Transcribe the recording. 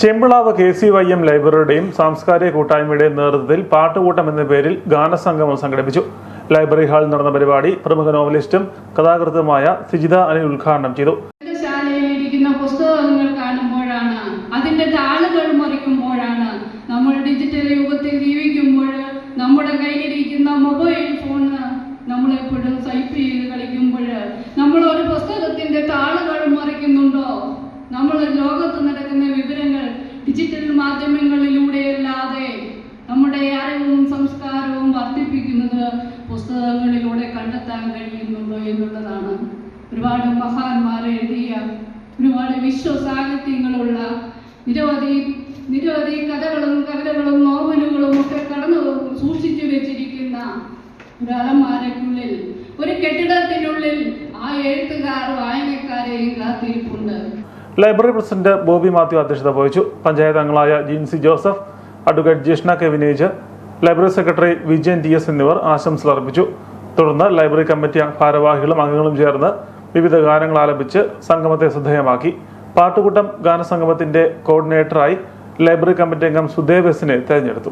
Chempilavu KCYM ലൈബ്രറിയുടെയും സാംസ്കാരിക കൂട്ടായ്മയുടെയും നേതൃത്വത്തിൽ പാട്ടുകൂട്ടം എന്ന പേരിൽ ഗാനസംഗമം സംഘടിപ്പിച്ചു. ലൈബ്രറി ഹാളിൽ നടന്ന പരിപാടി പ്രമുഖ നോവലിസ്റ്റും കഥാകൃത്തുമായ സിജിത അനിൽ ഉദ്ഘാടനം ചെയ്തു. പുസ്തകങ്ങൾ കാണുമ്പോഴാണ്, അതിന്റെ താളുകൾ മറിക്കുമ്പോഴാണ്, നമ്മൾ ഡിജിറ്റൽ യുഗത്തിൽ ജീവിക്കുമ്പോൾ നമ്മുടെ കയ്യിലിരിക്കുന്ന മൊബൈൽ ഫോണ് നമ്മളെപ്പോഴും സൈപ്പ് ചെയ്ത് കളിക്കുമ്പോൾ നമ്മൾ ഒരു പുസ്തകത്തിന്റെ താളുകൾ മറിക്കുന്നുണ്ടോ? നമ്മൾ ലോകത്ത് നടക്കുന്ന വിവരങ്ങൾ ഡിജിറ്റൽ മാധ്യമങ്ങളിലൂടെയല്ലാതെ നമ്മുടെ അറിവും സംസ്കാരവും വർദ്ധിപ്പിക്കുന്നത് പുസ്തകങ്ങളിലൂടെ കണ്ടെത്താൻ കഴിയുന്നുണ്ടോ എന്നുള്ളതാണ്. ഒരുപാട് മഹാന്മാർ എഴുതിയ, ഒരുപാട് വിശ്വസാഹിത്യങ്ങളുള്ള നിരവധി കഥകളും കവിതകളും നോവലുകളും ഒക്കെ കടന്നു സൂക്ഷിച്ചു വെച്ചിരിക്കുന്ന ഒരു അലമാരയ്ക്കുള്ളിൽ, ഒരു കെട്ടിടത്തിനുള്ളിൽ ആ എഴുത്തുകാർ വായനക്കാരെയും കാത്തിരിപ്പുണ്ട്. ലൈബ്രറി പ്രസിഡന്റ് ബോബി മാത്യു അധ്യക്ഷത വഹിച്ചു. പഞ്ചായത്ത് അംഗങ്ങളായ ജിൻസി ജോസഫ്, അഡ്വക്കേറ്റ് ജിഷ്ണ കെവിനേജ്, ലൈബ്രറി സെക്രട്ടറി വിജയൻ TS എന്നിവർ ആശംസകൾ അർപ്പിച്ചു. തുടർന്ന് ലൈബ്രറി കമ്മിറ്റി ഭാരവാഹികളും അംഗങ്ങളും ചേർന്ന് വിവിധ ഗാനങ്ങൾ ആലപിച്ച് സംഗമത്തെ ശ്രദ്ധേയമാക്കി. പാട്ടുകൂട്ടം ഗാനസംഗമത്തിന്റെ കോർഡിനേറ്ററായി ലൈബ്രറി കമ്മിറ്റി അംഗം സുദേവ് S നെ തെരഞ്ഞെടുത്തു.